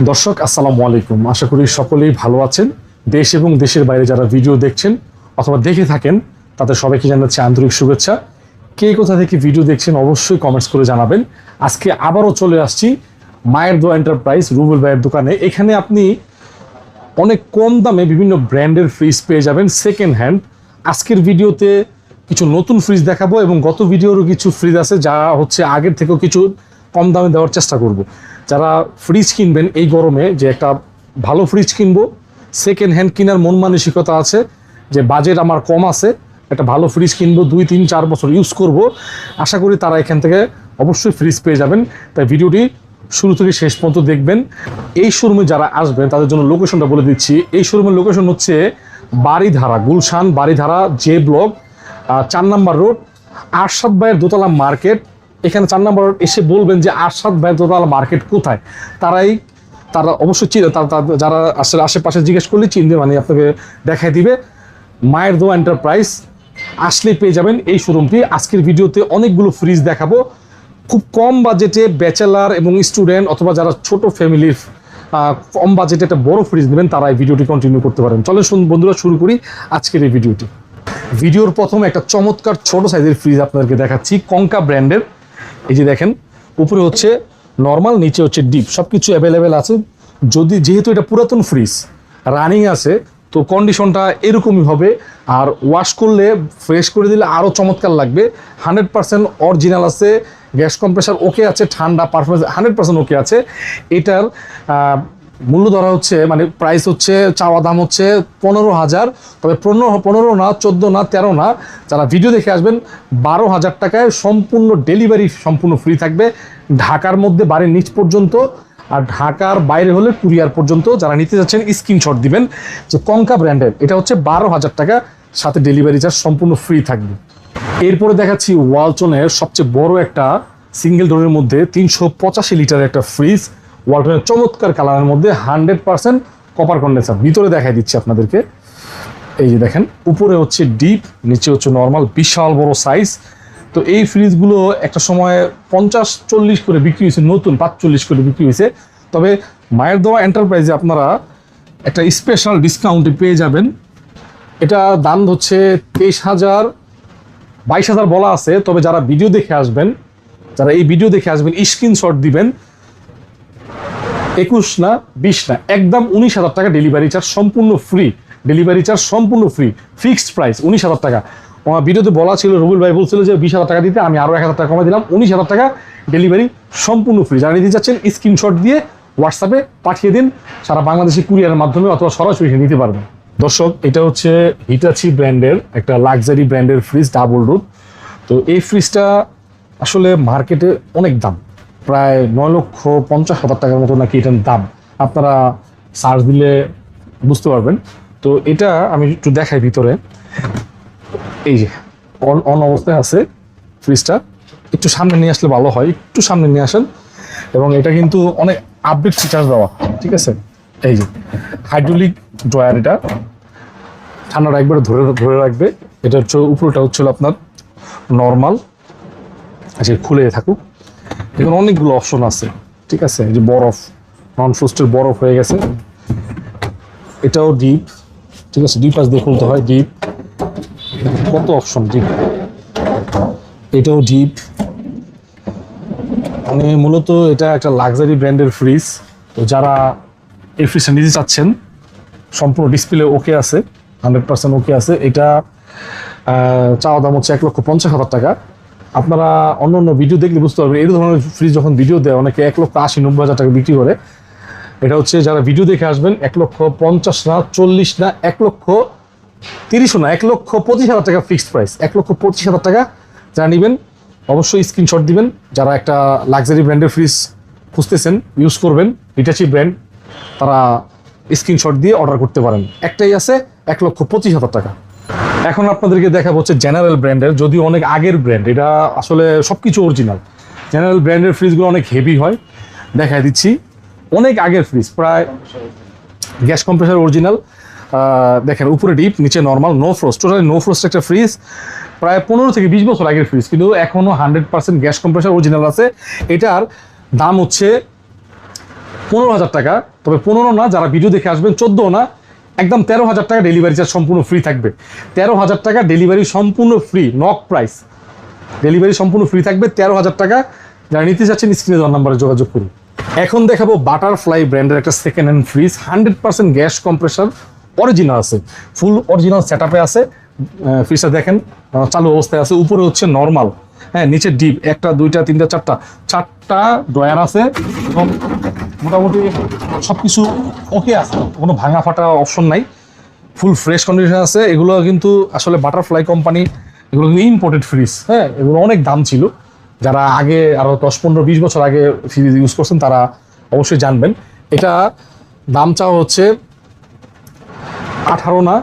দর্শক আসসালামু আলাইকুম, আশা করি সকলেই ভালো আছেন। দেশ এবং দেশের বাইরে যারা ভিডিও দেখছেন অথবা দেখে থাকেন তাদের সবাইকে জানাচ্ছি আন্তরিক শুভেচ্ছা। কে কোথা থেকে ভিডিও দেখছেন অবশ্যই কমেন্টস করে জানাবেন। আজকে আবারও চলে আসছি মায়ের দোয়া এন্টারপ্রাইজ রুবেল ভাইয়ের দোকানে। এখানে আপনি অনেক কম দামে বিভিন্ন ব্র্যান্ডের ফ্রিজ পেয়ে যাবেন সেকেন্ড হ্যান্ড। আজকের ভিডিওতে কিছু নতুন ফ্রিজ দেখাবো এবং গত ভিডিওরও কিছু ফ্রিজ আছে যা হচ্ছে আগের থেকেও কিছু কম দামে দেওয়ার চেষ্টা করব। যারা ফ্রিজ কিনবেন এই গরমে, যে একটা ভালো ফ্রিজ কিনবো, সেকেন্ড হ্যান্ড কেনার মন মানসিকতা আছে, যে বাজেট আমার কম আছে, একটা ভালো ফ্রিজ কিনবো, 2-3-4 বছর ইউজ করব, আশা করি তারা এখান থেকে অবশ্যই ফ্রিজ পেয়ে যাবেন। তাই ভিডিওটি শুরু থেকে শেষ পর্যন্ত দেখবেন। এই শোরুমে যারা আসবেন তাদের জন্য লোকেশনটা বলে দিচ্ছি। এই শোরুমের লোকেশন হচ্ছে বারিধারা, গুলশান বারিধারা জে ব্লক, 4 নম্বর রোড, আরশাদ ভাইয়ের দোতলা মার্কেট। এখানে 4 নম্বর রোড এসে বলবেন যে আরশাদ ভাইয়ের দোতলা মার্কেট কোথায়, তারা অবশ্যই চিনে, যারা আসলে আশেপাশে জিজ্ঞেস করলে চিনবে, মানে আপনাকে দেখাই দিবে। মায়ের দোয়া এন্টারপ্রাইজ আসলে পেয়ে যাবেন এই শোরুমটি। আজকের ভিডিওতে অনেকগুলো ফ্রিজ দেখাবো খুব কম বাজেটে। ব্যাচেলার এবং স্টুডেন্ট অথবা যারা ছোট ফ্যামিলির কম বাজেটে একটা বড় ফ্রিজ নেবেন তারা এই ভিডিওটি কন্টিনিউ করতে পারেন। চলেন বন্ধুরা শুরু করি আজকের এই ভিডিওটি। ভিডিওর প্রথমে একটা চমৎকার ছোট সাইজের ফ্রিজ আপনাদেরকে দেখাচ্ছি, কঙ্কা ব্র্যান্ডের। এই যে দেখেন, উপরে হচ্ছে নর্মাল, নিচে হচ্ছে ডিপ, সব কিছু অ্যাভেলেবেল আছে। যেহেতু এটা পুরাতন ফ্রিজ রানিং আছে, তো কন্ডিশনটা এরকমই হবে। আর ওয়াশ করলে, ফ্রেশ করে দিলে আরও চমৎকার লাগবে। 100% অরিজিনাল আছে, গ্যাস কম্প্রেসার ওকে আছে, ঠান্ডা পারফরমেন্স 100% ওকে আছে। এটার মূল্য ধরা হচ্ছে, মানে প্রাইস হচ্ছে, চাওয়া দাম হচ্ছে 15,000। তবে 15 না, 14 না, 13 না, যারা ভিডিও দেখে আসবেন 12,000 টাকায় সম্পূর্ণ ডেলিভারি সম্পূর্ণ ফ্রি থাকবে, ঢাকার মধ্যে বাড়ির নিচ পর্যন্ত। আর ঢাকার বাইরে হলে কুরিয়ার পর্যন্ত। যারা নিতে যাচ্ছেন স্ক্রিনশট দিবেন যে কঙ্কা ব্র্যান্ডের, এটা হচ্ছে 12,000 টাকা, সাথে ডেলিভারি চার্জ সম্পূর্ণ ফ্রি থাকবে। এরপরে দেখাচ্ছি ওয়ালটনের সবচেয়ে বড় একটা সিঙ্গেল ডোরের মধ্যে 385 লিটারের একটা ফ্রিজ, ওয়ালটনের চমৎকার কালারের মধ্যে, 100% কপার কন্ডেন্সার। ভিতরে দেখাই দিচ্ছি আপনাদেরকে। এই যে দেখেন, উপরে হচ্ছে ডিপ, নিচে হচ্ছে নর্মাল, বিশাল বড় সাইজ। তো এই ফ্রিজগুলো একটা সময় 50-40 করে বিক্রি হয়েছে, নতুন 45 করে বিক্রি হয়েছে। তবে মায়ের দোয়া এন্টারপ্রাইজে আপনারা একটা স্পেশাল ডিসকাউন্টে পেয়ে যাবেন। এটা দাম হচ্ছে 23,000, 22,000 বলা আছে। তবে যারা ভিডিও দেখে আসবেন, যারা এই ভিডিও দেখে আসবেন, স্ক্রিনশট দিবেন 21 না 20 না, একদম 19,000 টাকা ডেলিভারি চার্জ সম্পূর্ণ ফ্রি। ডেলিভারি চার্জ সম্পূর্ণ ফ্রি, ফিক্সড প্রাইস 19,000 টাকা। আমার ভিডিওতে বলা ছিল, রুবেল ভাই বলছিল যে 20,000 টাকা দিতে, আমি আরও 1,000 টাকা কমে দিলাম, 19,000 টাকা ডেলিভারি সম্পূর্ণ ফ্রি। যারা নিতে যাচ্ছেন স্ক্রিনশট দিয়ে হোয়াটসঅ্যাপে পাঠিয়ে দিন, সারা বাংলাদেশে কুরিয়ারের মাধ্যমে অথবা সরাসরি নিতে পারবেন। দর্শক, এটা হচ্ছে হিটাচি ব্র্যান্ডের একটা লাক্সারি ব্র্যান্ডের ফ্রিজ, ডাবল ডোর। তো এই ফ্রিজটা আসলে মার্কেটে অনেক দাম, প্রায় 9,50,000 টাকার মতো নাকি এটার দাম। আপনারা সার্চ দিলে বুঝতে পারবেন। তো এটা আমি একটু দেখাই ভিতরে। এই যে অন অবস্থায় আছে ফ্রিজটা, একটু সামনে নিয়ে আসলে ভালো হয়, একটু সামনে নিয়ে আসেন। এবং এটা কিন্তু অনেক আপডেট ফিচার দেওয়া, ঠিক আছে। এই যে হাইড্রোলিক ড্রয়ার, এটা ঠান্ডাটা একবারে ধরে রাখবে। এটা হচ্ছে উপরটা হচ্ছিল আপনার নর্মাল, আচ্ছা খুলে থাকুক। এখানে অনেকগুলো অপশন আছে, ঠিক আছে। এই যে বরফ, নন ফ্রোস্টের বরফ হয়ে গেছে। এটাও ডিপ, ঠিক আছে, দুই পাশ দিয়ে খুলতে হয়, ডিপ। কত অপশন, ডিপ। এটাও ডিপ। মানে মূলত এটা একটা লাক্সারি ব্র্যান্ডের ফ্রিজ। তো যারা এই ফ্রিজটা নিতে চাচ্ছেন, সম্পূর্ণ ডিসপ্লে ওকে আছে, 100% ওকে আছে। এটা চাওয়া দাম হচ্ছে 1,50,000 টাকা। আপনারা অন্য ভিডিও দেখলে বুঝতে পারবেন, এই ধরনের ফ্রিজ যখন ভিডিও দেয় অনেকে 1,80,000-90,000 টাকা বিক্রি করে। এটা হচ্ছে যারা ভিডিও দেখে আসবেন 1,50,000 না, 40 না, 1,30,000 না, 1,25,000 টাকা ফিক্সড প্রাইস, 1,25,000 টাকা। যারা নেবেন অবশ্যই স্ক্রিনশট দিবেন। যারা একটা লাক্সারি ব্র্যান্ডের ফ্রিজ খুঁজতেছেন, ইউজ করবেন হিটাচি ব্র্যান্ড, তারা স্ক্রিনশট দিয়ে অর্ডার করতে পারেন। একটাই আছে, 1,25,000 টাকা। এখন আপনাদেরকে দেখাবো হচ্ছে জেনারেল ব্র্যান্ডের, যদিও অনেক আগের ব্র্যান্ড, এটা আসলে সব কিছু অরিজিনাল। জেনারেল ব্র্যান্ডের ফ্রিজগুলো অনেক হেভি হয়, দেখাই দিচ্ছি। অনেক আগের ফ্রিজ, প্রায় গ্যাস কম্প্রেসার অরিজিনাল। দেখেন উপরে ডিপ, নিচে normal, no frost, totally no frost একটা ফ্রিজ। প্রায় 15 থেকে 20 বছর আগের ফ্রিজ, কিন্তু এখনও 100% গ্যাস কম্প্রেসার অরিজিনাল আছে। এটার দাম হচ্ছে 15,000 টাকা, তবে 15 না, যারা ভিডিও দেখে আসবেন 14 না, একদম 13,000 টাকা ডেলিভারি চার্জ সম্পূর্ণ ফ্রি থাকবে। 13,000 টাকা ডেলিভারি সম্পূর্ণ ফ্রি, নক প্রাইস, ডেলিভারি সম্পূর্ণ ফ্রি থাকবে 13,000 টাকা। যারা নিতে চাচ্ছেন স্ক্রিনে দেওয়ার নাম্বারে যোগাযোগ করুন। এখন দেখাবো বাটারফ্লাই ব্র্যান্ডের একটা second hand fridge, 100% gas compressor, original আছে, ফুল অরিজিনাল সেট আপে আছে। ফ্রিজটা দেখেন চালু অবস্থায় আছে, উপরে হচ্ছে নর্মাল, হ্যাঁ নিচে ডিপ, 1টা 2টা 3টা 4টা ড্রয়ার আছে এবং মোটামুটি সব কিছু ওকে আছে, কোনো ভাঙা ফাটা অপশন নাই, ফুল ফ্রেশ কন্ডিশন আছে। এগুলো কিন্তু আসলে বাটারফ্লাই কোম্পানি, এগুলো কিন্তু ইম্পোর্টেড ফ্রিজ, হ্যাঁ এগুলো অনেক দাম ছিল। যারা আগে আরও 10-15-20 বছর আগে ফ্রিজ ইউজ করছেন তারা অবশ্যই জানবেন। এটা দাম চাওয়া হচ্ছে 18 না,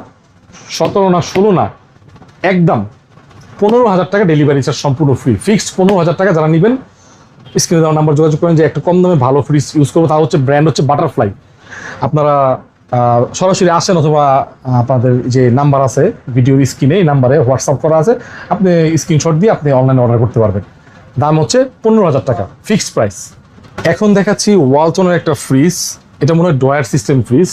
17 না, 16 না, একদম 15,000 টাকা ডেলিভারি চার্জ সম্পূর্ণ ফ্রি, ফিক্সড 15,000 টাকা। যারা নেবেন স্ক্রিনে দেওয়ার নাম্বার যোগাযোগ করেন যে একটা কম দামে ভালো ফ্রিজ ইউজ করবো, তা হচ্ছে ব্র্যান্ড হচ্ছে বাটারফ্লাই। আপনারা সরাসরি আসেন অথবা আপনাদের যে নাম্বার আছে ভিডিওর স্ক্রিনে, এই নাম্বারে হোয়াটসঅ্যাপ করা আছে, আপনি স্ক্রিনশট দিয়ে আপনি অনলাইনে অর্ডার করতে পারবেন। দাম হচ্ছে 15,000 টাকা, ফিক্সড প্রাইস। এখন দেখাচ্ছি ওয়ালটনের একটা ফ্রিজ, এটা মনে হয় ড্রয়ার সিস্টেম ফ্রিজ,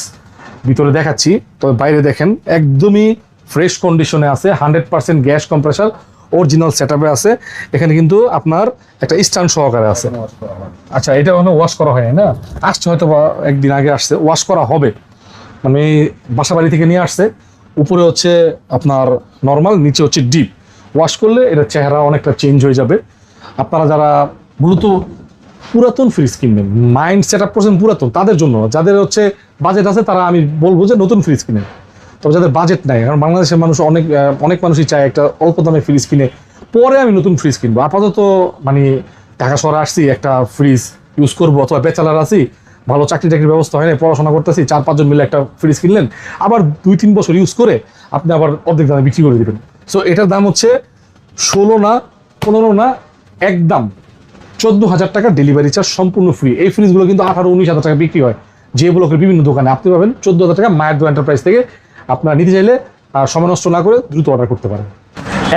ভিতরে দেখাচ্ছি, তবে বাইরে দেখেন একদমই ফ্রেশ কন্ডিশনে আছে, 100% গ্যাস কম্প্রেসার, অরিজিনাল সেট আপে আছে। এখানে কিন্তু আপনার একটা স্ট্যান্ড সহকারে আছে। আচ্ছা, এটা মানে ওয়াশ করা হয় না, আসছে হয়তো বা একদিন আগে আসছে, ওয়াশ করা হবে, মানে বাসা বাড়ি থেকে নিয়ে আসছে। উপরে হচ্ছে আপনার নর্মাল, নিচে হচ্ছে ডিপ। ওয়াশ করলে এটা চেহারা অনেকটা চেঞ্জ হয়ে যাবে। আপনারা যারা মূলত পুরাতন ফ্রিজ কিনবেন, মাইন্ড সেট আপ করছেন পুরাতন, তাদের জন্য, যাদের হচ্ছে বাজেট আছে তারা আমি বলবো যে নতুন ফ্রিজ কিনেন। তবে যাদের বাজেট নাই, কারণ বাংলাদেশের মানুষ অনেক মানুষই চায় একটা অল্প দামে ফ্রিজ কিনে পরে আমি নতুন ফ্রিজ কিনবো। আপাতত মানে ঢাকা শহরে আসছি, একটা ফ্রিজ ইউজ করবো, অথবা ব্যাচেলার আছি, ভালো চাকরি টাকরির ব্যবস্থা হয় না, পড়াশোনা করতেছি, 4-5 জন মিলে একটা ফ্রিজ কিনলেন, আবার 2-3 বছর ইউজ করে আপনি আবার অর্ধেক দামে বিক্রি করে দেবেন। সো এটার দাম হচ্ছে 16 না, 15 না, একদম 14,000 টাকা ডেলিভারি চার্জ সম্পূর্ণ ফ্রি। এই ফ্রিজগুলো কিন্তু 18-19,000 টাকা বিক্রি হয় যে ব্লকের বিভিন্ন দোকানে, আপনি পাবেন 14,000 টাকা মায়ের দো এন্টারপ্রাইজ থেকে। আপনারা নিতে চাইলে সময় নষ্ট না করে দ্রুত অর্ডার করতে পারেন।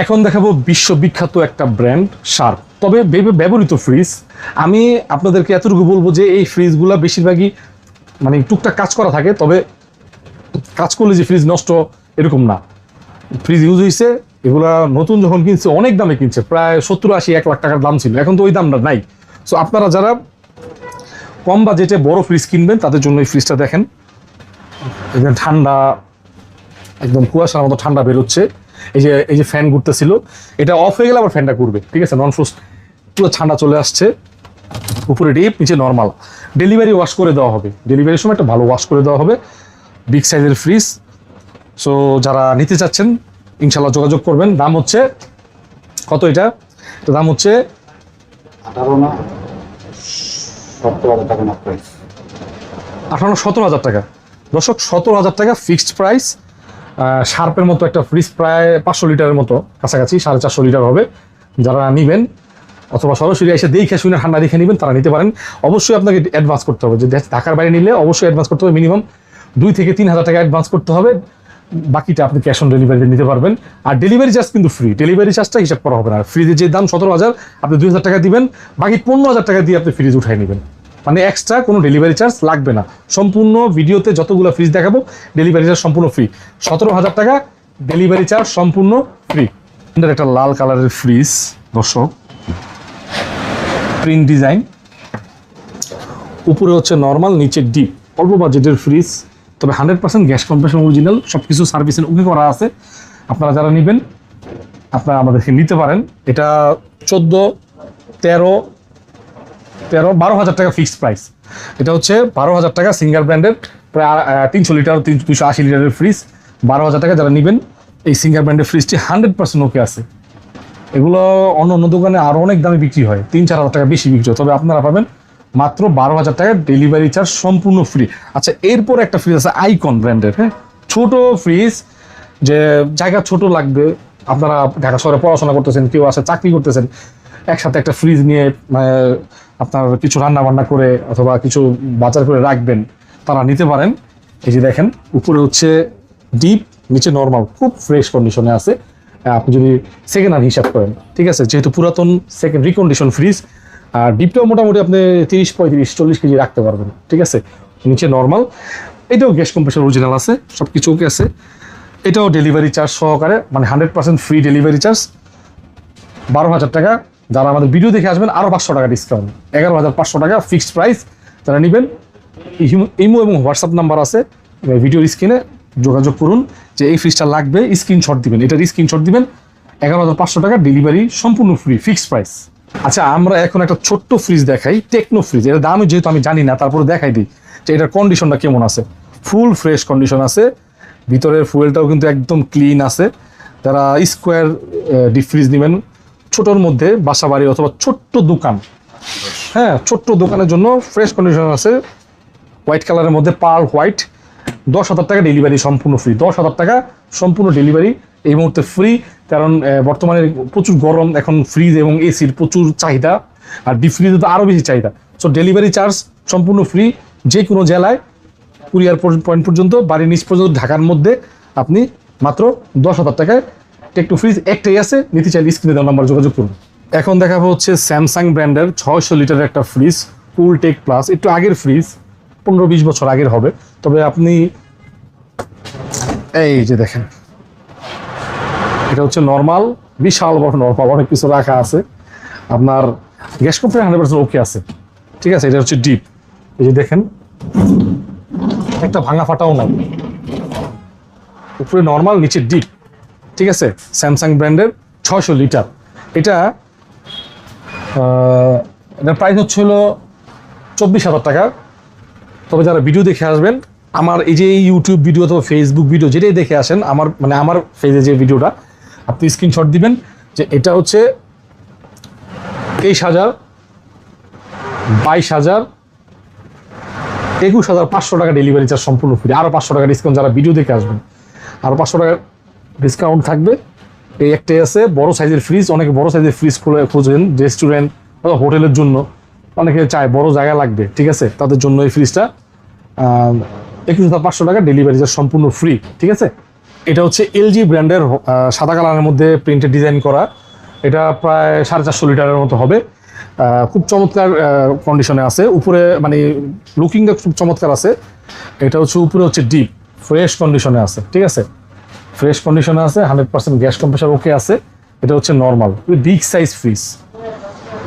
এখন দেখাবো বিশ্ববিখ্যাত একটা ব্র্যান্ড শার্প, তবে ব্যবহৃত ফ্রিজ। আমি আপনাদেরকে এতটুকু বলবো যে এই ফ্রিজগুলো বেশিরভাগই মানে টুকটাক কাজ করা থাকে, তবে কাজ করলে যে ফ্রিজ নষ্ট এরকম না। ফ্রিজ ইউজ হয়েছে, এগুলা নতুন যখন কিনছে অনেক দামে কিনছে, প্রায় 70-80-1 লাখ টাকার দাম ছিল, এখন তো ওই দামটা নাই। সো আপনারা যারা কম বাজেটে বড় ফ্রিজ কিনবেন তাদের জন্য এই ফ্রিজটা দেখেন, একদম ঠান্ডা, একদম কুয়াশার মতো ঠান্ডা বেরোচ্ছে। এই যে ফ্যান ঘুরতেছিল, এটা অফ হয়ে গেলে আবার ফ্যানটা ঘুরবে, ঠিক আছে, নন ফ্রোস্ট, পুরো ঠান্ডা চলে আসছে। উপরে ডিপ, নিচে নর্মাল। ডেলিভারি ওয়াশ করে দেওয়া হবে, ডেলিভারির সময় একটা ভালো ওয়াশ করে দেওয়া হবে। বিগ সাইজের ফ্রিজ। সো যারা নিতে চাচ্ছেন ইনশাল্লাহ যোগাযোগ করবেন। দাম হচ্ছে কত, এটা তো দাম হচ্ছে 17,000 টাকা। দর্শক, 17,000 টাকা ফিক্সড প্রাইস। শার্পের মতো একটা ফ্রিজ, প্রায় 500 লিটারের মতো কাছাকাছি, 450 লিটার হবে। যারা নেবেন অথবা সরাসরি এসে দেখে শুনে ঠান্ডা দেখে নেবেন তারা নিতে পারেন। অবশ্যই আপনাকে অ্যাডভান্স করতে হবে, যে ঢাকার বাইরে নিলে অবশ্যই অ্যাডভান্স করতে হবে, মিনিমাম 2,000-3,000 টাকা অ্যাডভান্স করতে হবে। বাকিটা আপনি ক্যাশ অন ডেলিভারিতে নিতে পারবেন। আর ডেলিভারি চার্জ কিন্তু ফ্রি, ডেলিভারি চার্জটা হিসাব করা হবে না। ফ্রিজের যে দাম 17,000, আপনি 2,000 টাকা দিবেন, বাকি 15,000 টাকা দিয়ে আপনি ফ্রিজ উঠাই নেবেন, মানে এক্সট্রা কোনো ডেলিভারি চার্জ লাগবে না। সম্পূর্ণ ভিডিওতে যতগুলো ফ্রিজ দেখাবো ডেলিভারি চার্জ সম্পূর্ণ ফ্রি। 17,000 টাকা ডেলিভারি চার্জ সম্পূর্ণ ফ্রি। একটা লাল কালারের ফ্রিজ দর্শক, প্রিন্ট ডিজাইন, উপরে হচ্ছে নর্মাল, নিচে ডিপ, অল্প বাজেটের ফ্রিজ, তবে 100% গ্যাস কম্প্রেশন অরিজিনাল, সব কিছু সার্ভিসের ওকে করা আছে। আপনারা যারা নেবেন আপনারা আমাদেরকে নিতে পারেন। এটা 12,000 টাকা ফিক্সড প্রাইস। এটা হচ্ছে 12,000 টাকা সিঙ্গার ব্র্যান্ডের, প্রায় 300 লিটার 280 লিটারের ফ্রিজ, 12,000 টাকা। যারা নেবেন এই সিঙ্গার ব্র্যান্ডের ফ্রিজটি 100% ওকে আছে। এগুলো অন্য অন্য দোকানে আরও অনেক দামে বিক্রি হয়, 3-4 হাজার টাকা বেশি বিক্রি হয়, তবে আপনারা পাবেন মাত্র 12,000 টাকা ডেলিভারি চার্জ সম্পূর্ণ ফ্রি। আচ্ছা, এরপর একটা ফ্রিজ আছে আইকন ব্র্যান্ডের, হ্যাঁ, ছোট ফ্রিজ, যে জায়গা ছোট লাগবে, আপনারা ঢাকা শহরে পড়াশোনা করতেছেন, কেউ আছে চাকরি করতেছেন, একসাথে একটা ফ্রিজ নিয়ে আপনার কিছু রান্না বান্না করে অথবা কিছু বাজার করে রাখবেন, তারা নিতে পারেন। এই যে দেখেন, উপরে হচ্ছে ডিপ, নিচে নর্মাল, খুব ফ্রেশ কন্ডিশনে আছে। আপনি যদি সেকেন্ড হ্যান্ড হিসাব করেন, ঠিক আছে, যেহেতু পুরাতন সেকেন্ড রিকন্ডিশন ফ্রিজ, আর ডিপটাও মোটামুটি আপনি 30, 35, 40 কেজি রাখতে পারবেন, ঠিক আছে। নিচে নর্মাল, এটাও গ্যাস কম্প্রেসার অরিজিনাল আছে, সব কিছু ওকে আছে। এটাও ডেলিভারি চার্জ সহকারে, মানে 100% ফ্রি ডেলিভারি চার্জ, 12,000 টাকা। যারা আমাদের ভিডিও দেখে আসবেন আরও 500 টাকা ডিসকাউন্ট, 11,500 টাকা ফিক্সড প্রাইস। যারা নেবেন ইমো এবং হোয়াটসঅ্যাপ নাম্বার আছে, ভিডিওর স্ক্রিনে যোগাযোগ করুন যে এই ফ্রিজটা লাগবে, স্ক্রিনশট দিবেন, এটার স্ক্রিনশট দিবেন। 11,500 টাকা ডেলিভারি সম্পূর্ণ ফ্রি, ফিক্সড প্রাইস। আচ্ছা, আমরা এখন একটা ছোট্ট ফ্রিজ দেখাই, টেকনো ফ্রিজ। এর দাম যেহেতু আমি জানি না, তারপরে দেখাই দিই যে এটার কন্ডিশনটা কেমন আছে। ফুল ফ্রেশ কন্ডিশন আছে, ভিতরের ফুয়েলটাও কিন্তু একদম ক্লিন আছে। যারা স্কোয়ার ডিপ ফ্রিজ নেবেন, ছোটোর মধ্যে বাসা বাড়ি অথবা ছোট্ট দোকান, হ্যাঁ ছোট্ট দোকানের জন্য ফ্রেশ কন্ডিশন আছে, হোয়াইট কালারের মধ্যে পার্ল হোয়াইট। 10,000 টাকা ডেলিভারি সম্পূর্ণ ফ্রি, 10,000 টাকা সম্পূর্ণ ডেলিভারি এই মুহূর্তে ফ্রি। কারণ বর্তমানে প্রচুর গরম, এখন ফ্রিজ এবং এসির প্রচুর চাহিদা, আর ডিপ ফ্রিজে তো আরও বেশি চাহিদা। সো ডেলিভারি চার্জ সম্পূর্ণ ফ্রি, যে কোনো জেলায় কুরিয়ার পয়েন্ট পর্যন্ত, বাড়ির নিচ পর্যন্ত ঢাকার মধ্যে আপনি মাত্র 10,000 টাকায় টেকনো ফ্রিজ একটাই আছে। নিতে চাইলে স্ক্রিনে দেওয়া নাম্বার যোগাযোগ করুন। এখন দেখাবো হচ্ছে স্যামসাং ব্র্যান্ডের 600 লিটারের একটা ফ্রিজ, কুল টেক প্লাস। একটু আগের ফ্রিজ, 15-20 বছর আগের হবে। তবে আপনি এই যে দেখেন, এটা হচ্ছে নর্মাল, বিশাল বড় নর্মাল, অনেক কিছু রাখা আছে। আপনার গ্যাস কম্প্রেসার 100% ওকে আছে, ঠিক আছে। এটা হচ্ছে ডিপ, এই যে দেখেন একটা ভাঙা ফাটাও নাই, উপরে নর্মাল, নিচে ডিপ, ঠিক আছে। স্যামসাং ব্র্যান্ডের 600 লিটার। এটার প্রাইস হচ্ছে হলো 24,000 টাকা। তবে যারা ভিডিও দেখে আসবেন, আমার এই যে ইউটিউব ভিডিও অথবা ফেসবুক ভিডিও যেটাই দেখে আসেন, আমার ফেজে যে ভিডিওটা, আপনি স্ক্রিনশট দিবেন যে এটা হচ্ছে 23,000, 22,000, 21,500 টাকা ডেলিভারি চার্জ সম্পূর্ণ ফ্রি। আরও 500 টাকা ডিসকাউন্ট যারা ভিডিও দেখে আসবেন, আরও 500 টাকা ডিসকাউন্ট থাকবে। এই একটাই আছে বড় সাইজের ফ্রিজ। অনেকে বড় সাইজের ফ্রিজ খুঁজেন রেস্টুরেন্ট অথবা হোটেলের জন্য, অনেকে চায় বড় জায়গা লাগবে, ঠিক আছে। তাদের জন্য এই ফ্রিজটা 21,500 টাকা ডেলিভারি চার্জ সম্পূর্ণ ফ্রি, ঠিক আছে। এটা হচ্ছে এলজি ব্র্যান্ডের, সাদা কালারের মধ্যে প্রিন্টেড ডিজাইন করা। এটা প্রায় 450 লিটারের মতো হবে। খুব চমৎকার কন্ডিশনে আছে, উপরে মানে লুকিংটা খুব চমৎকার আছে। এটা হচ্ছে উপরে হচ্ছে ডিপ, ফ্রেশ কন্ডিশনে আছে, ঠিক আছে। ফ্রেশ কন্ডিশনে আছে, 100% গ্যাস কম্প্রেসার ওকে আছে। এটা হচ্ছে নর্মাল বিগ সাইজ ফ্রিজ,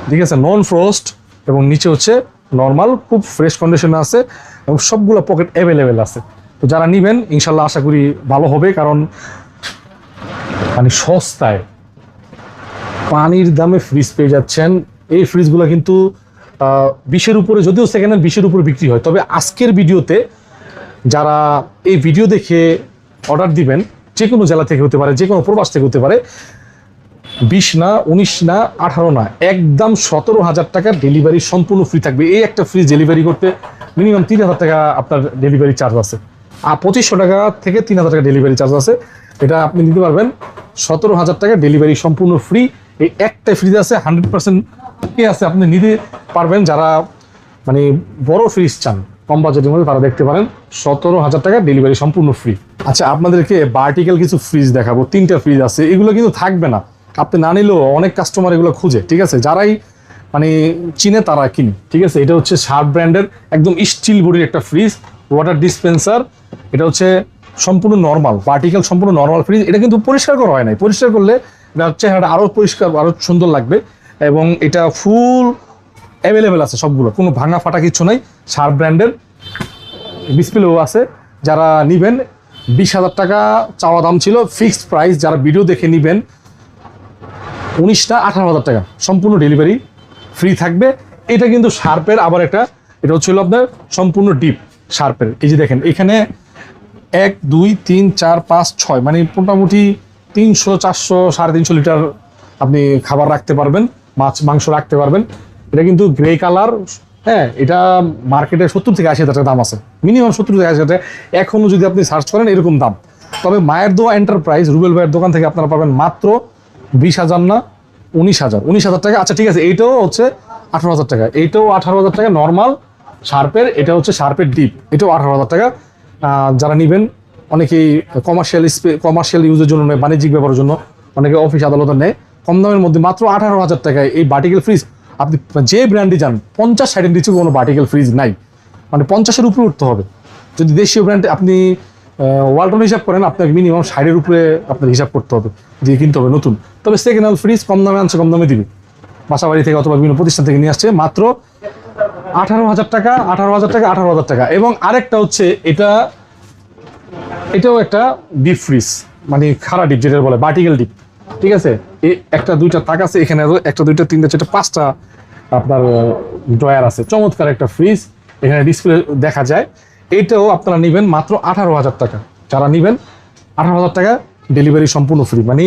ঠিক আছে, নন ফ্রস্ট, এবং নিচে হচ্ছে নর্মাল, খুব ফ্রেশ কন্ডিশনে আছে এবং সবগুলো পকেট অ্যাভেলেবেল আছে। তো যারা নেবেন ইনশাল্লাহ আশা করি ভালো হবে, কারণ মানে সস্তায় পানির দামে ফ্রিজ পেয়ে যাচ্ছেন। এই ফ্রিজগুলো কিন্তু 20-এর উপরে, যদিও সেকেন্ড হ্যান্ড 20-এর উপরে বিক্রি হয়। তবে আজকের ভিডিওতে যারা এই ভিডিও দেখে অর্ডার দিবেন, যে কোনো জেলা থেকে হতে পারে, যে কোনো প্রবাস থেকে হতে পারে, 20 না, 19 না, 18 না, একদম 17,000 টাকার ডেলিভারি সম্পূর্ণ ফ্রি থাকবে। এই একটা ফ্রিজ ডেলিভারি করতে মিনিমাম 3,000 টাকা আপনার ডেলিভারি চার্জ আছে, আর 2,500 টাকা থেকে 3,000 টাকা ডেলিভারি চার্জ আছে। এটা আপনি নিতে পারবেন 17,000 টাকা ডেলিভারি সম্পূর্ণ ফ্রি। এই একটা ফ্রিজ আছে, 100% কে আছে, আপনি নিতে পারবেন। যারা মানে বড় ফ্রিজ চান কম বাজেটের মধ্যে, তারা দেখতে পারেন 17,000 টাকা ডেলিভারি সম্পূর্ণ ফ্রি। আচ্ছা, আপনাদেরকে ভার্টিক্যাল কিছু ফ্রিজ দেখাবো। 3টা ফ্রিজ আছে, এগুলো কিন্তু থাকবে না, আপনি না নিলেও অনেক কাস্টমার এগুলো খুঁজে, ঠিক আছে। যারাই মানে চিনে তারা কিনে, ঠিক আছে। এটা হচ্ছে শার্প ব্র্যান্ডের একদম স্টিল বডির একটা ফ্রিজ, ওয়াটার ডিসপেন্সার। এটা হচ্ছে সম্পূর্ণ নর্মাল ভার্টিক্যাল, সম্পূর্ণ নর্মাল ফ্রিজ। এটা কিন্তু পরিষ্কার করা হয় নাই, পরিষ্কার করলে চেহারাটা আরও পরিষ্কার, আরও সুন্দর লাগবে। এবং এটা ফুল অ্যাভেলেবেল আছে সবগুলো, কোনো ভাঙা ফাটা কিছু নাই। শার্প ব্র্যান্ডের ডিসপ্লেও আছে। যারা নেবেন 20,000 টাকা চাওয়া দাম ছিল, ফিক্সড প্রাইস। যারা ভিডিও দেখে নেবেন 19 না 18,000 টাকা সম্পূর্ণ ডেলিভারি ফ্রি থাকবে। এটা কিন্তু শার্পের আবার একটা, এটা হচ্ছিল আপনার সম্পূর্ণ ডিপ শার্পের। এই যে দেখেন এখানে 1, 2, 3, 4, 5, 6 মানে মোটামুটি 300, 400, 350 লিটার আপনি খাবার রাখতে পারবেন, মাংস রাখতে পারবেন। এটা কিন্তু গ্রে কালার, হ্যাঁ। এটা মার্কেটে 70 থেকে 80 হাজার টাকা দাম আছে, মিনিমাম 70 থেকে 80 হাজার টাকা। এখনও যদি আপনি সার্চ করেন এরকম দাম। তবে মায়ের দোয়া এন্টারপ্রাইজ, রুবেল ভাইয়ের দোকান থেকে আপনারা পাবেন মাত্র 20,000 না 19,000 টাকা। আচ্ছা ঠিক আছে, এইটাও হচ্ছে 18,000 টাকা, এইটাও 18,000 টাকা নর্মাল শার্পের। এটা হচ্ছে শার্পের ডিপ, এটাও 18,000 টাকা। যারা নেবেন, অনেকেই কমার্শিয়াল ইউজের জন্য নেয়, বাণিজ্যিক ব্যবহারের জন্য, অনেকে অফিস আদালতে নেয়। কম দামের মধ্যে মাত্র 18,000 টাকায় এই ভার্টিক্যাল ফ্রিজ আপনি যে ব্র্যান্ডে যান 50-60 নিচে কোনো ভার্টিক্যাল ফ্রিজ নাই, মানে 50-এর উপরে উঠতে হবে। যদি দেশীয় ব্র্যান্ডে আপনি ওয়ালটন হিসাব করেন, আপনাকে মিনিমাম 60-এর উপরে আপনার হিসাব করতে হবে, দিয়ে কিনতে হবে নতুন। তবে সেকেন্ড হ্যান্ড ফ্রিজ কম দামে আনছে, কম দামে দিবে, বাসাবাড়ি থেকে অথবা বিভিন্ন প্রতিষ্ঠান থেকে নিয়ে আসছে, মাত্র 18,000 টাকা, 18,000 টাকা, 18,000 টাকা। এবং আরেকটা হচ্ছে এটাও একটা ডিপ ফ্রিজ, মানে খাড়া ডিপ যেটা বলে ভার্টিক্যাল ডিপ, ঠিক আছে। এই একটা দুইটা তাক আছে এখানে, একটা দুইটা তিনটা চারটা পাঁচটা আপনার ড্রয়ার আছে, চমৎকার একটা ফ্রিজ, এখানে ডিসপ্লে দেখা যায়। এইটাও আপনারা নেবেন মাত্র 18,000 টাকা। যারা নেবেন 18,000 টাকা, ডেলিভারি সম্পূর্ণ ফ্রি। মানে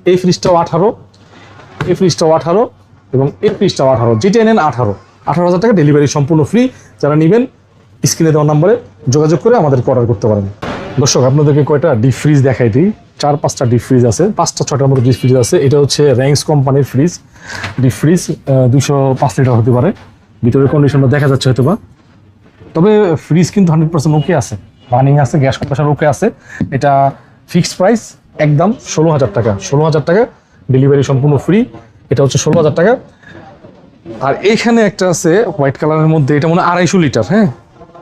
এই ফ্রিজটাও 18, এই ফ্রিজটাও 18 এবং এই ফ্রিজটাও 18, যেটা নেন 18,000 টাকা ডেলিভারি সম্পূর্ণ ফ্রি। যারা নেবেন স্ক্রিনে দেওয়া নম্বরে যোগাযোগ করে আমাদের অর্ডার করতে পারেন। দর্শক, আপনাদেরকে কয়টা ডিপ ফ্রিজ দেখাই দিই। 4-5টা ডিপ ফ্রিজ আছে, 5-6টার মতো ডিপ ফ্রিজ আছে। এটা হচ্ছে র্যাঙ্কস কোম্পানির ফ্রিজ, ডিপ ফ্রিজ 205 লিটার হতে পারে, ভিতরের কন্ডিশনটা দেখা যাচ্ছে হয়তো বা। তবে ফ্রিজ কিন্তু 100% ওকে আছে, রানিং আছে, গ্যাস কম্প্রেসার ওকে আছে। এটা ফিক্সড প্রাইস একদম 16,000 টাকা, 16,000 টাকা ডেলিভারি সম্পূর্ণ ফ্রি। এটা হচ্ছে 16,000 টাকা। আর এইখানে একটা আছে হোয়াইট কালারের মধ্যে, এটা মনে হয় 250 লিটার, হ্যাঁ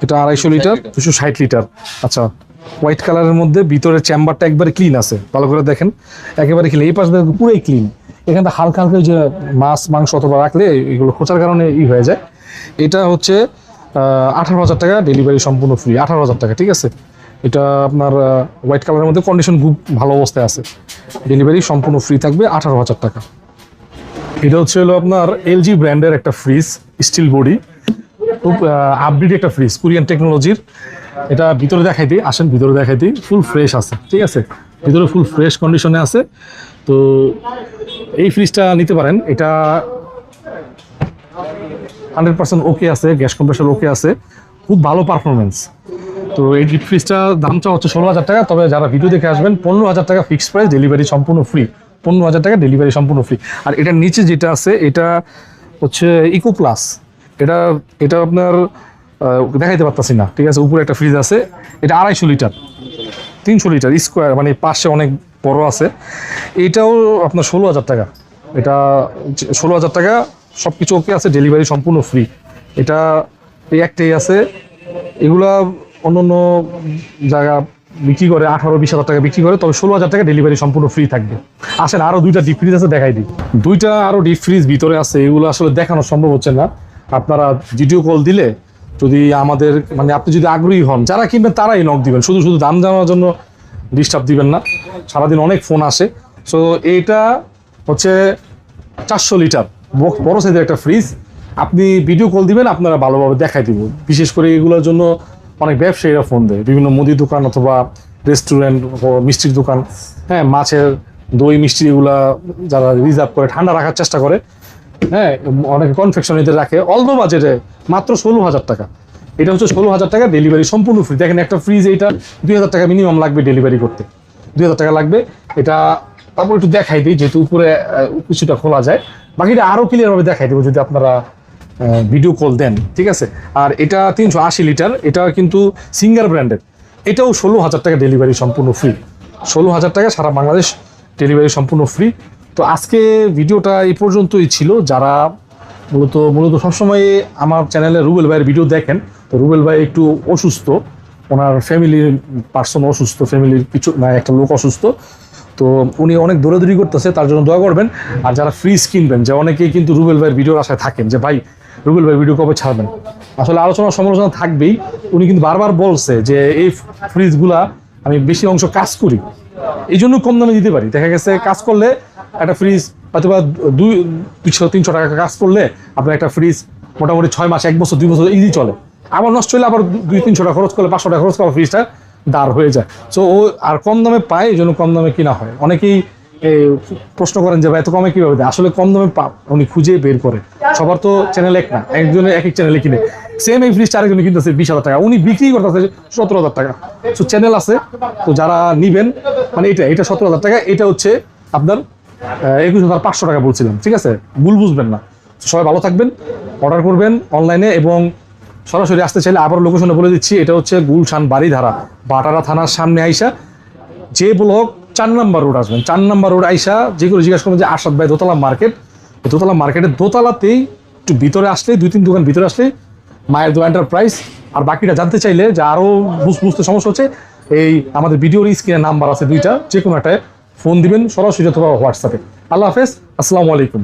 এটা 250 লিটার, 260 লিটার। আচ্ছা, হোয়াইট কালারের মধ্যে ভিতরের চেম্বারটা একবারে ক্লিন আছে, ভালো করে দেখেন, একেবারে ক্লিন। এই পাশ দিয়ে পুরোই ক্লিন। এখানটা হালকা হালকা যে মাছ মাংস অথবা রাখলে এগুলো খোঁচার কারণে হয়ে যায়। এটা হচ্ছে 18,000 টাকা ডেলিভারি সম্পূর্ণ ফ্রি, 18,000 টাকা, ঠিক আছে। এটা আপনার হোয়াইট কালারের মধ্যে কন্ডিশন খুব ভালো অবস্থায় আছে, ডেলিভারি সম্পূর্ণ ফ্রি থাকবে, 18,000 টাকা। এটা হচ্ছে হলো আপনার এলজি ব্র্যান্ডের একটা ফ্রিজ, স্টিল বডি, খুব আপডেট একটা ফ্রিজ, কোরিয়ান টেকনোলজির। এটা ভিতরে দেখাই দিই, আসেন ভিতরে দেখাই দিই। ফুল ফ্রেশ আছে, ঠিক আছে, ভিতরে ফুল ফ্রেশ কন্ডিশনে আছে। তো এই ফ্রিজটা নিতে পারেন, এটা 100% ওকে আছে, গ্যাস কম্প্রেসর ওকে আছে, খুব ভালো পারফরমেন্স। তো এই ডিপ ফ্রিজটা দামটা হচ্ছে 16,000 টাকা। তবে যারা ভিডিও দেখে আসবেন 15,000 টাকা ফিক্সড প্রাইস, ডেলিভারি সম্পূর্ণ ফ্রি, 15,000 টাকা ডেলিভারি সম্পূর্ণ ফ্রি। আর এটার নিচে যেটা আছে এটা হচ্ছে ইকো প্লাস, এটা আপনার দেখাইতে পারতাছি না, ঠিক আছে। উপরে একটা ফ্রিজ আছে, এটা 250 লিটার, 300 লিটার স্কোয়ার, মানে পাশে অনেক বড় আছে। এইটাও আপনার 16,000 টাকা, এটা 16,000 টাকা, সব কিছু ওকে আছে, ডেলিভারি সম্পূর্ণ ফ্রি। এটা এই একটাই আছে, এগুলা অন্য জায়গা বিক্রি করে 18-20 হাজার টাকা বিক্রি করে, তবে 16,000 টাকা ডেলিভারি সম্পূর্ণ ফ্রি থাকবে। আসেন আরও 2টা ডিপ ফ্রিজ আছে, দেখাই দিই। 2টা আরও ডিপ ফ্রিজ ভিতরে আছে, এগুলো আসলে দেখানো সম্ভব হচ্ছে না। আপনারা ভিডিও কল দিলে যদি আমাদের, মানে আপনি যদি আগ্রহী হন, যারা কিনবেন তারাই নক দিবেন, শুধু শুধু দাম জানার জন্য ডিস্টার্ব দিবেন না। সারাদিন অনেক ফোন আসে। সো এইটা হচ্ছে 400 লিটার বড় সাইজের একটা ফ্রিজ। আপনি ভিডিও কল দিবেন, আপনারা ভালোভাবে দেখাই দিব। বিশেষ করে এগুলোর জন্য অনেক ব্যবসায়ীরা ফোন দেয়, বিভিন্ন মুদি দোকান অথবা রেস্টুরেন্ট, মিষ্টির দোকান, হ্যাঁ মাছের দই মিষ্টি এগুলা যারা রিজার্ভ করে ঠান্ডা রাখার চেষ্টা করে, হ্যাঁ অনেকে কনফেকশনিতে রাখে, অল্প বাজেটে মাত্র 16,000 টাকা। এটা হচ্ছে 16,000 টাকা ডেলিভারি সম্পূর্ণ ফ্রি। দেখেন একটা ফ্রিজ, এইটা 2,000 টাকা মিনিমাম লাগবে ডেলিভারি করতে, 2,000 টাকা লাগবে। এটা তারপর একটু দেখাই দিই, যেহেতু উপরে কিছুটা খোলা যায়, বাকিটা আরও ক্লিয়ারভাবে দেখাই দেবো যদি আপনারা ভিডিও কল দেন, ঠিক আছে। আর এটা 380 লিটার, এটা কিন্তু সিঙ্গার ব্র্যান্ডের, এটাও 16,000 টাকা ডেলিভারি সম্পূর্ণ ফ্রি, 16,000 টাকা সারা বাংলাদেশ ডেলিভারি সম্পূর্ণ ফ্রি। তো আজকে ভিডিওটা এই পর্যন্তই ছিল। যারা মূলত সবসময় আমার চ্যানেলে রুবেল ভাইয়ের ভিডিও দেখেন, তো রুবেল ভাই একটু অসুস্থ, ওনার ফ্যামিলির পার্সন অসুস্থ, ফ্যামিলির কিছু একটা লোক অসুস্থ, তো উনি অনেক দৌড়াদৌড়ি করতেছে, তার জন্য দোয়া করবেন। আর যারা ফ্রিজ কিনবেন, যে অনেকেই কিন্তু রুবেল ভাইয়ের ভিডিওর আশায় থাকেন যে ভাই রুবেল ভাই ভিডিও কবে ছাড়বেন, আসলে আলোচনা সমালোচনা থাকবেই। উনি কিন্তু বারবার বলছে যে এই ফ্রিজগুলা আমি বেশি অংশ কাজ করি, এই জন্য কম দামে দিতে পারি। দেখা গেছে কাজ করলে একটা ফ্রিজ হয়তো বা 200-300 টাকা কাজ করলে আপনার একটা ফ্রিজ মোটামুটি 6 মাস, 1 বছর, 2 বছর ইজি চলে। আবার নষ্ট হলে আবার 200-300 টাকা খরচ করলে, 500 টাকা খরচ করলে ফ্রিজটা দাঁড় হয়ে যায়। সো ও আর কম দামে পায়, এই জন্য কম দামে কিনা হয়। অনেকেই প্রশ্ন করেন যে ভাই এত কমে কীভাবে দেয়, আসলে কম দামে উনি খুঁজে বের করে। সবার তো চ্যানেল এক না, একজনের এক চ্যানেলে কিনে সেম এই ফ্রিজটা আরেকজনে কিনতেছে 20,000 টাকা, উনি বিক্রি করতেছে 17,000 টাকা। সো চ্যানেল আছে, তো যারা নিবেন, মানে এটা 17,000 টাকা, এটা হচ্ছে আপনার 21,500 টাকা বলছিলাম, ঠিক আছে, ভুল বুঝবেন না। সবাই ভালো থাকবেন, অর্ডার করবেন অনলাইনে, এবং সরাসরি আসতে চাইলে আবার লোকেশনে বলে দিচ্ছি, এটা হচ্ছে গুলশান বাড়িধারা, বাটারা থানার সামনে আইসা যে ব্লক 4 নম্বর রোড আসবেন, 4 নম্বর রোড আইসা যেগুলো জিজ্ঞাসা করবেন যে আরশাদ ভাই দোতলা মার্কেট, দোতলা মার্কেটের দোতলাতেই একটু ভিতরে আসলে 2-3 দোকান ভিতরে আসলে মায়ের দোয়া এন্টারপ্রাইজ। আর বাকিটা জানতে চাইলে যে আরও বুঝতে সমস্যা হচ্ছে, এই আমাদের ভিডিওর স্ক্রিনে নাম্বার আছে 2টা, যে কোনো একটা ফোন দিবেন সরাসরি অথবা হোয়াটসঅ্যাপে। আল্লাহ হাফেজ, আসসালামু আলাইকুম।